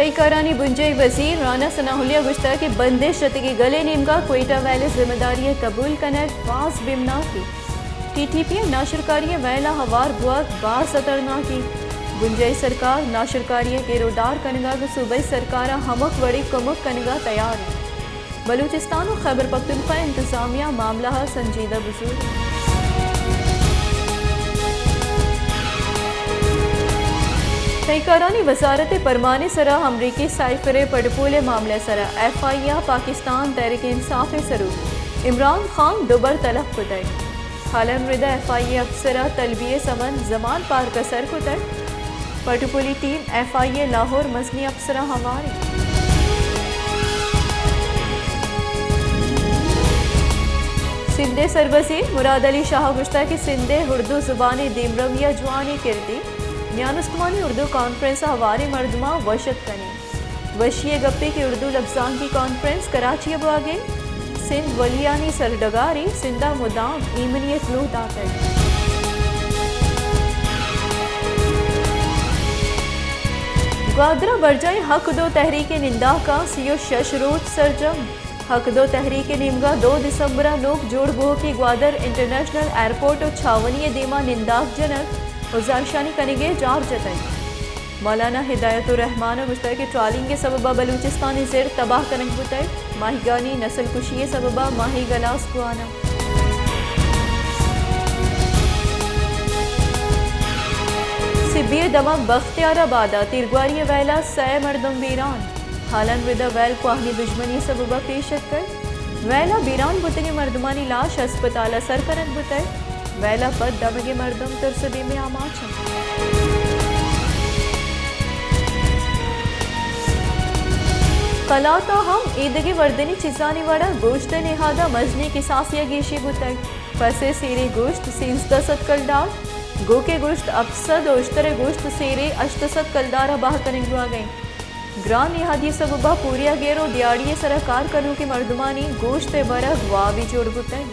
तई करानी बुंजई वजीर राना सनाहुलिया गुश्ता की बंदिश रतगी गले नीमगा क्वेटा वैले जिम्मेदारी कबूल कनक वास बिमना की टीटीपी नाशरकारी वैला हवार बुआक बार सतरना की बुंजई सरकार नाशरकारी के रोदार कनगा को सूबाई सरकार हमक वड़ी कमुक कनगा तैयार है। बलूचिस्तान और खैबर पख्तूनख्वा इंतजामिया मामला संजीदा बुजुर्ग तईकारानी वजारत परमाने सरा अमरीकी साइफर पडपोले मामले सरा FIA पाकिस्तान तहरीक इंसाफ सरू इमरान खान दोबर तलब कुतय हालन रिदा FIA अफसरा तलबिय समन जमान पार कसर कुतय पटपोली टीम FIA लाहौर मसनी अफसरा हमारी सिंधे सरबसीर मुराद अली शाह गुश्ता की सिंधे उर्दू जुबानी दिमरविया जवानी किरती न्यानुस्तमानी उर्दू कॉन्फ्रेंस हवारी मर्दमा वशत कनी वशिय गप्पे की उर्दू लफ्जान की कॉन्फ्रेंस कराची अब आगे सिंध वलियानी सरडगारी सिंधा मुदाम ईमनी फ्लू दातर ग्वादरा बरजाई हक दो तहरीक निंदा का सीओ शशरोज सरजम हक दो तहरीक निमगा 2 दिसंबर लोग जोड़ बोह की ग्वादर इंटरनेशनल एयरपोर्ट और छावनी दीमा निंदाक जनक उजारशानी कनेगे जार जतई मौलाना हिदायतुर रहमान गुश्ता के ट्रॉलिंग के सबबा बलूचिस्तानी जेर तबाह कनक बुतई माहिगानी नस्ल कुशी सबबा माही गलास गुआना सिबिय दमक बख्तियाराबादा तिरगवारी वैला सय मर्दम वीरान हालन विदा वैल क्वाहनी दुश्मनी सबबा पेशत कर वैला बीरान बुतनी मर्दमानी लाश अस्पताल सर कनक बुतई वैला पद दमगे मर्दम तरसदी में आमाचा कलाता हम ईदगी वर्दनी चिजानी वड़ा गोश्त निहादा मजनी की सासिया गेशी बुतई फसे सीरे गोश्त सींसदसत कलदार गो के गोश्त अफसद ओश्तर गोश्त सीरे अश्तसत कलदार बाह कनेक हुआ गई ग्रान निहादी सबबा पूरिया गेरो दियाड़िए सरकार कनु की मर्दमानी गोश्त बरग वा भी जोड़ बुतई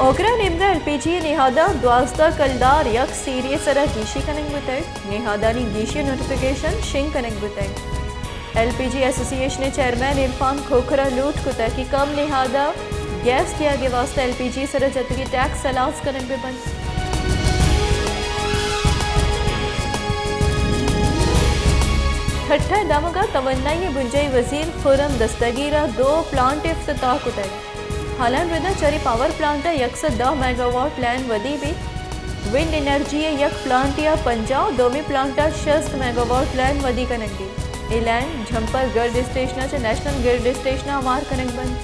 ओकरा निमगा LPG निहादा द्वास्ता कलदार यक सीरिय सरा गीशी कनेक बुतई निहादानी गीशी नोटिफिकेशन शिंग कनेक बुतई LPG association chairman Irfan Khokhra लूट कुता की कम निहादा गैस किया के वास्ते LPG सरा जतगी टैक्स सलास कनेक बे बंद ठट्ठा दामगा तवन्नाई बुंजई वजीर खुरम दस्तगीरा 2 प्लांट इफ्तिताह कुतई हालान रिदा चरी पावर प्लांट 110 मेगावाट लैंड वदी भी विंड एनर्जी यक प्लांट या 50 दोमी प्लांट 60 मेगावाट लैंड वदी कनेक दी ए लैंड झंपर गर्ड स्टेशन च नेशनल गर्ड स्टेशन हमार कनेक बंद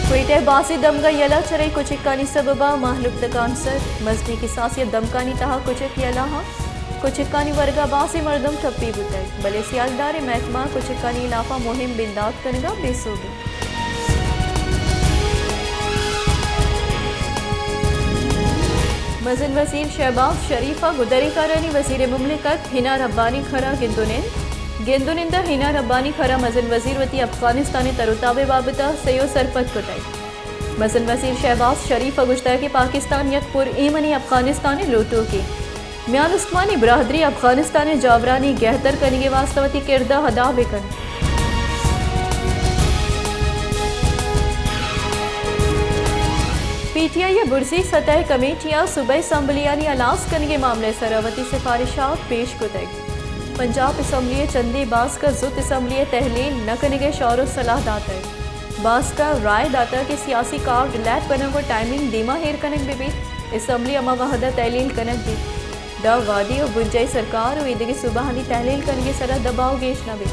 क्वेटे बासी दमगा यला चरई कुचिकानी सबबा महलुक तकांसर मजनी की सासियत दमकानी तहा कुचिक यला हा कुचिकानी वर्गा बासी मर्दम ठप्पी बुतई भले सियालदार महकमा कुचिकानी इलाफा मुहिम बिंदात कनगा बेसोगी मजन वजीर शहबाज शरीफा गुदरी करानी वजीर मुमलिकत हिना रब्बानी खरा गेंदुनिंदा हिना रब्बानी खरा मजन वजीर वती अफगानिस्तानी तरुताबे बाबता सयो सरपत कुतई मजन वजीर शहबाज शरीफा गुश्ता के पाकिस्तान यक पुर ईमनी अफगानिस्तानी लूटो की म्यान उस्मानी बरादरी अफगानिस्तान जावरानी गहतर कनिगे वास्तवती किरदा हदा बेकन PTI बुरसी सतह कमेटियां सुबह असम्बलियानी अलास कनिगे मामले सरावती सिफारिशात पेश कुतई पंजाब असम्बली चंदी बास का जुत असम्बली तहलील न कनिगे शौर सलाह दाता बास का राय दाता के सियासी कार्ड लैब कनक को टाइमिंग दीमा हेर कनक भी असम्बली अमा वहदा तहलील कनक भी द वादी और बुंजई सरकार और ईद की सुबहानी तहलील कनगे सरा दबाव गेश न भी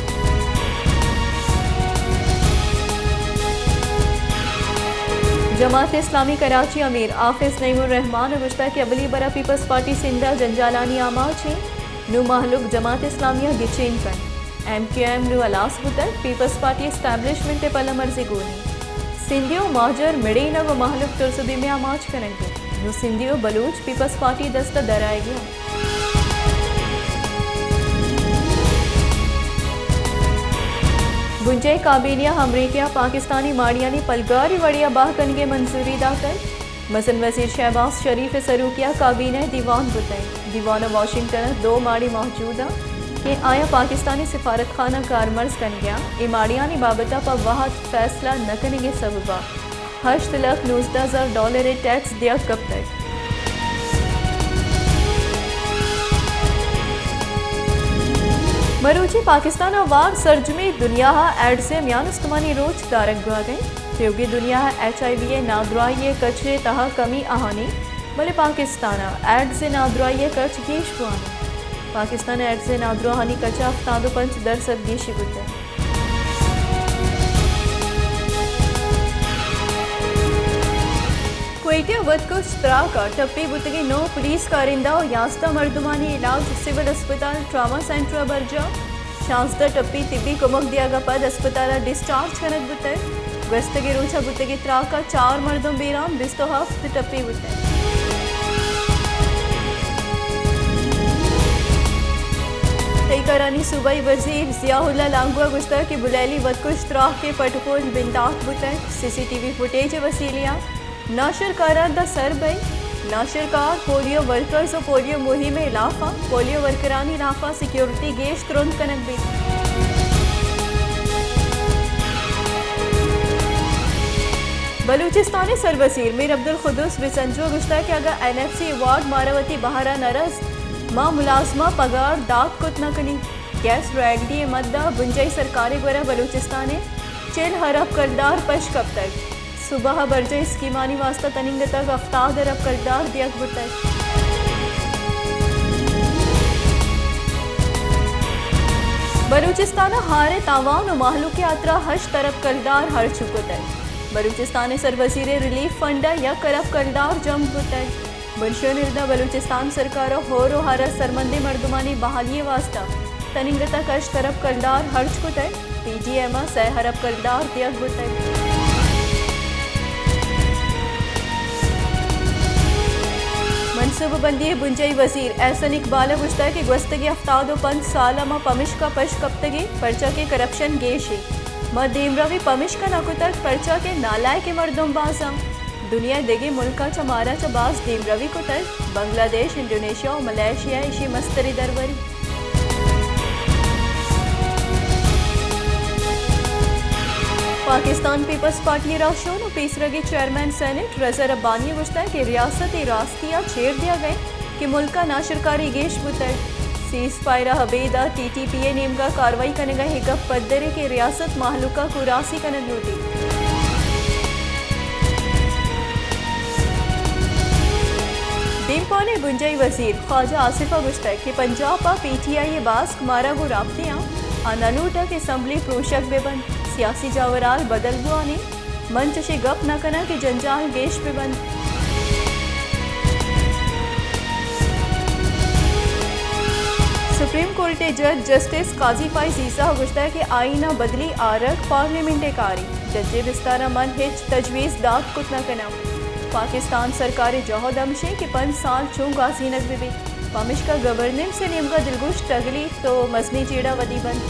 जमात इस्लामी कराची अमीर आफिज नईमुर रहमान गुश्ता की अबली बरा पीपल्स पार्टी सिंधा जंजालानी आमाची नु महलुक जमात इस्लामिया गिचेन कन MQM नु अलास बुतर पीपल्स पार्टी एस्टैब्लिशमेंट पल मर्जी गोनी सिंधियो माजर मिड़ीना व महलुक तुरसुबी में आमाच करेंगे नु सिंधियो बलूच पीपल्स पार्टी दस्ता दराए गया गुंजे काबीनिया अमरीकिया पाकिस्तानी माड़ियानी पलगारी वड़िया बाह कनगे मंजूरी दाखिल मसन वजीर शहबाज शरीफ सरूकिया काबीना दीवान बुतई दीवान वाशिंगटन 2 माड़ी मौजूदा के आया पाकिस्तानी सिफारत खाना कारमर्ज कन गया ए माड़ियानी बाबता पर वाहद फैसला न करेंगे सबबा $8,19,000 टैक्स दिया कब तक। मरूची पाकिस्तान वार सरजमी दुनिया एडसे म्यानस्तमानी रोज दारक गुआ गई क्योंकि दुनिया HIV नादराइये कचे तहा कमी आहानी भले पाकिस्तान एडसे नादराइये कच गेश गुआनी पाकिस्तान एडसे नादराहानी कचा 75% गेशी बुते। क्वेटिया वदकुश त्राका टप्पी बुतगी 9 पुलिस कारिंदा और 11 मर्दुमानी इलाज सिविल अस्पताल ट्रामा सेंटर बरजा 16 टप्पी तिब्बी कुमक दियागा पद अस्पताल डिस्चार्ज कनक बुते गस्तगी रूचा बुतगी त्राका 4 मर्दों बेराम 27 टप्पी बुते। करानी सूबाई वजीर जियाउल्ला लांगुआ गुश्ता की बुलैली वदकुश त्राह के पटकोल बिंदाक बुते CCTV फुटेज वसीलियाँ नाशर कारर द सरबई नाशर कार पोलियो वर्कर्स और पोलियो मुहिम में इलाफा पोलियो वर्करानी इलाफा सिक्योरिटी गेश तुरंत कनक भी। बलूचिस्तानी सरवसीर मीर अब्दुल खुदूस बिसंजो गुश्ता के अगर NFC अवार्ड मारावती बहारा नरस माँ मुलाजमा पगार दाग कुत न कनी गैस रॉयल्टी मद्दा बुंजई सरकारी गोरा बलूचिस्तान चिल हरफ करदार पश कब तक सुबह बरजे स्कीमानी वास्ता तनिंग तक अफ्ताद अरब करदार दिया बुतक। बलूचिस्तान हारे तावान और माहलू के यात्रा हज तरफ करदार हर चुकुत है बलूचिस्तान सरवजीर रिलीफ फंड या करफ करदार जम बुतक बरशो निर्दा बलूचिस्तान सरकार होरो हर सरमंदी मर्दुमानी बहाली वास्ता तनिंग तक हज तरफ करदार हर चुकुत है PGM सह हरब करदार दिया बुतक। मनसूबबंदी बुंजई वजीर एहसन इकबाल गुश्ता की गस्तगी अफ्ताद 5 साल मा पमिश का पश कप्तगी पर्चा के करप्शन गेशी मदीमरवी पमिश का नकुतक पर्चा के नालाय के मर्दुम बाजम दुनिया देगी मुल्का चमारा चबाज दीमरवी कुतर बांग्लादेश इंडोनेशिया और Malaysia Ishi मस्तरी दरवरी। Pakistan peoples party राशों और पीसरगी चेयरमैन सेनेट रजा रब्बानी गुश्ता की रियासत रास्तिया छेड़ दिया गए कि मुल्का नाशरकारी गेश बुतर सीज फायरा हबेदा TTPA नेमगा कार्रवाई करने गए हिकब पद्दरे के रियासत माहलुका कुरासी का नूटी। डिम्पा ने बुंजई वजीर ख्वाजा आसिफा गुश्ता कि पंजाब PTI बास्क मारा गो राब्तियाँ अनानूटक असम्बली प्रोशक बेबंद सियासी जावराल बदल बुआनी मंच से गप न कना के जंजाल गेश पे बंद। सुप्रीम कोर्ट जज जस्टिस काजी फाइज ईसा गुश्ता के आईना बदली आरक पार्लियामेंट कारी जजे बिस्तारा मन हिच तजवीज़ दाद कुत न कना पाकिस्तान सरकार जहोद अमशे के 5 साल चूँ गाजीनक भी पमिश का गवर्नेंस से नेमका दिलगुश तगली तो मजनी चेड़ा वदी बंद।